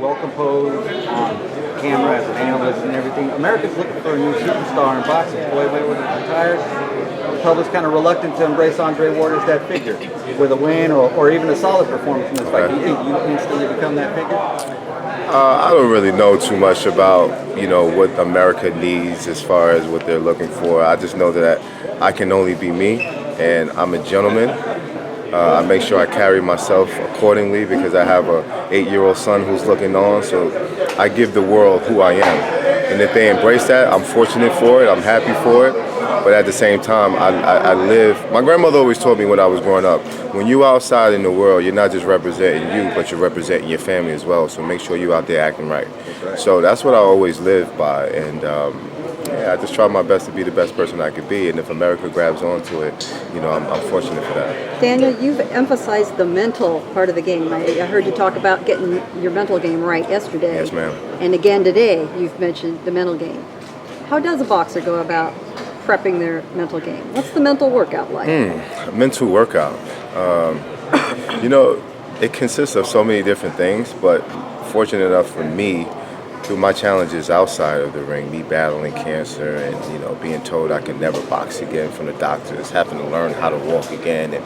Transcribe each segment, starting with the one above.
well composed on camera as an analyst and everything. America's looking for a new superstar in boxing. Floyd Mayweather retired. The public's kind of reluctant to embrace Andre Ward as that figure with a win or even a solid performance in this fight. Do you think you instantly become that figure? I don't really know too much about, what America needs as far as what they're looking for. I just know that I can only be me, and I'm a gentleman. I make sure I carry myself accordingly because I have a 8-year-old son who's looking on, so I give the world who I am. And if they embrace that, I'm fortunate for it, I'm happy for it. But at the same time, I live. My grandmother always told me when I was growing up, when you outside in the world, you're not just representing you, but you're representing your family as well. So make sure you're out there acting right. So that's what I always live by. And I just try my best to be the best person I could be. And if America grabs onto it, I'm fortunate for that. Daniel, you've emphasized the mental part of the game. I heard you talk about getting your mental game right yesterday. Yes, ma'am. And again today, you've mentioned the mental game. How does a boxer go about prepping their mental game? What's the mental workout like? Mental workout. It consists of so many different things, but fortunate enough for me, through my challenges outside of the ring, me battling cancer and, being told I could never box again from the doctors, having to learn how to walk again. And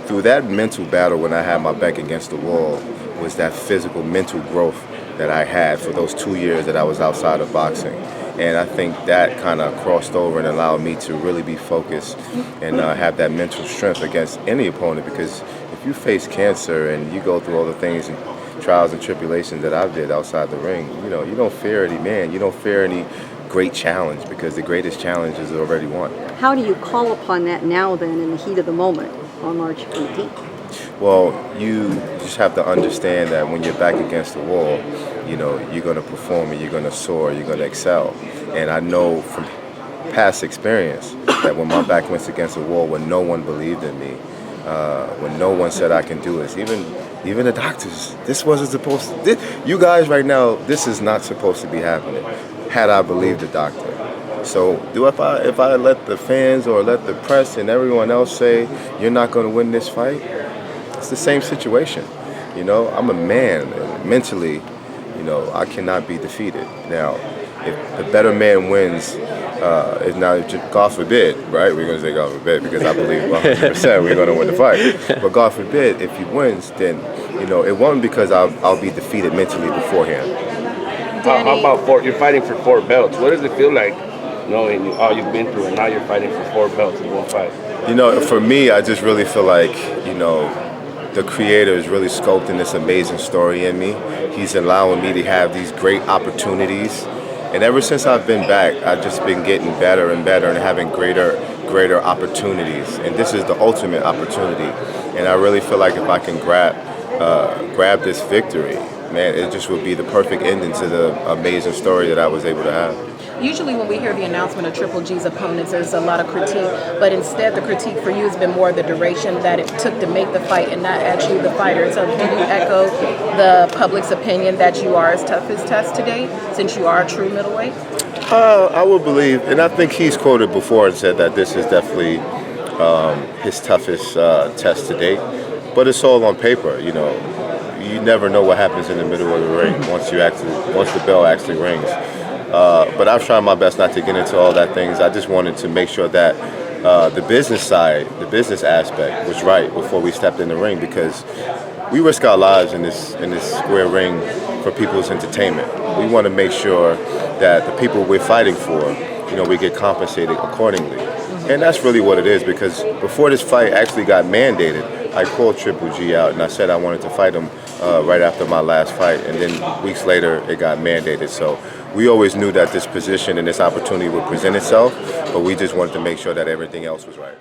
through that mental battle when I had my back against the wall was that physical, mental growth that I had for those 2 years that I was outside of boxing. And I think that kind of crossed over and allowed me to really be focused and have that mental strength against any opponent, because if you face cancer and you go through all the things and trials and tribulations that I did outside the ring, you don't fear any man, you don't fear any great challenge, because the greatest challenge is already won. How do you call upon that now then in the heat of the moment on March 18th? Well, you just have to understand that when you're back against the wall, you're going to perform and you're going to soar, you're going to excel. And I know from past experience that when my back went against the wall, when no one believed in me, when no one said I can do this, even the doctors, this wasn't supposed to, you guys right now, this is not supposed to be happening, had I believed the doctor. So if I let the fans or let the press and everyone else say, you're not going to win this fight, it's the same situation. I'm a man, and mentally, I cannot be defeated. Now, if the better man wins, if now, God forbid, right? We're going to say God forbid because I believe 100% we're going to win the fight. But God forbid, if he wins, then, it won't because I'll be defeated mentally beforehand. How about you're fighting for 4 belts? What does it feel like knowing all you've been through and now you're fighting for 4 belts in one fight? For me, I just really feel like, the creator is really sculpting this amazing story in me. He's allowing me to have these great opportunities. And ever since I've been back, I've just been getting better and better and having greater opportunities. And this is the ultimate opportunity. And I really feel like if I can grab this victory, man, it just would be the perfect ending to the amazing story that I was able to have. Usually when we hear the announcement of Triple G's opponents, there's a lot of critique, but instead the critique for you has been more the duration that it took to make the fight and not actually the fighter. So do you echo the public's opinion that you are as tough as Test today, since you are a true middleweight? I would believe, and I think he's quoted before and said that this is definitely his toughest test to date, but it's all on paper, You never know what happens in the middle of the ring once the bell actually rings. But I've tried my best not to get into all that things. I just wanted to make sure that the business side, the business aspect was right before we stepped in the ring, because we risk our lives in this square ring for people's entertainment. We want to make sure that the people we're fighting for, we get compensated accordingly. And that's really what it is, because before this fight actually got mandated, I called Triple G out and I said I wanted to fight him right after my last fight, and then weeks later it got mandated. So we always knew that this position and this opportunity would present itself, but we just wanted to make sure that everything else was right.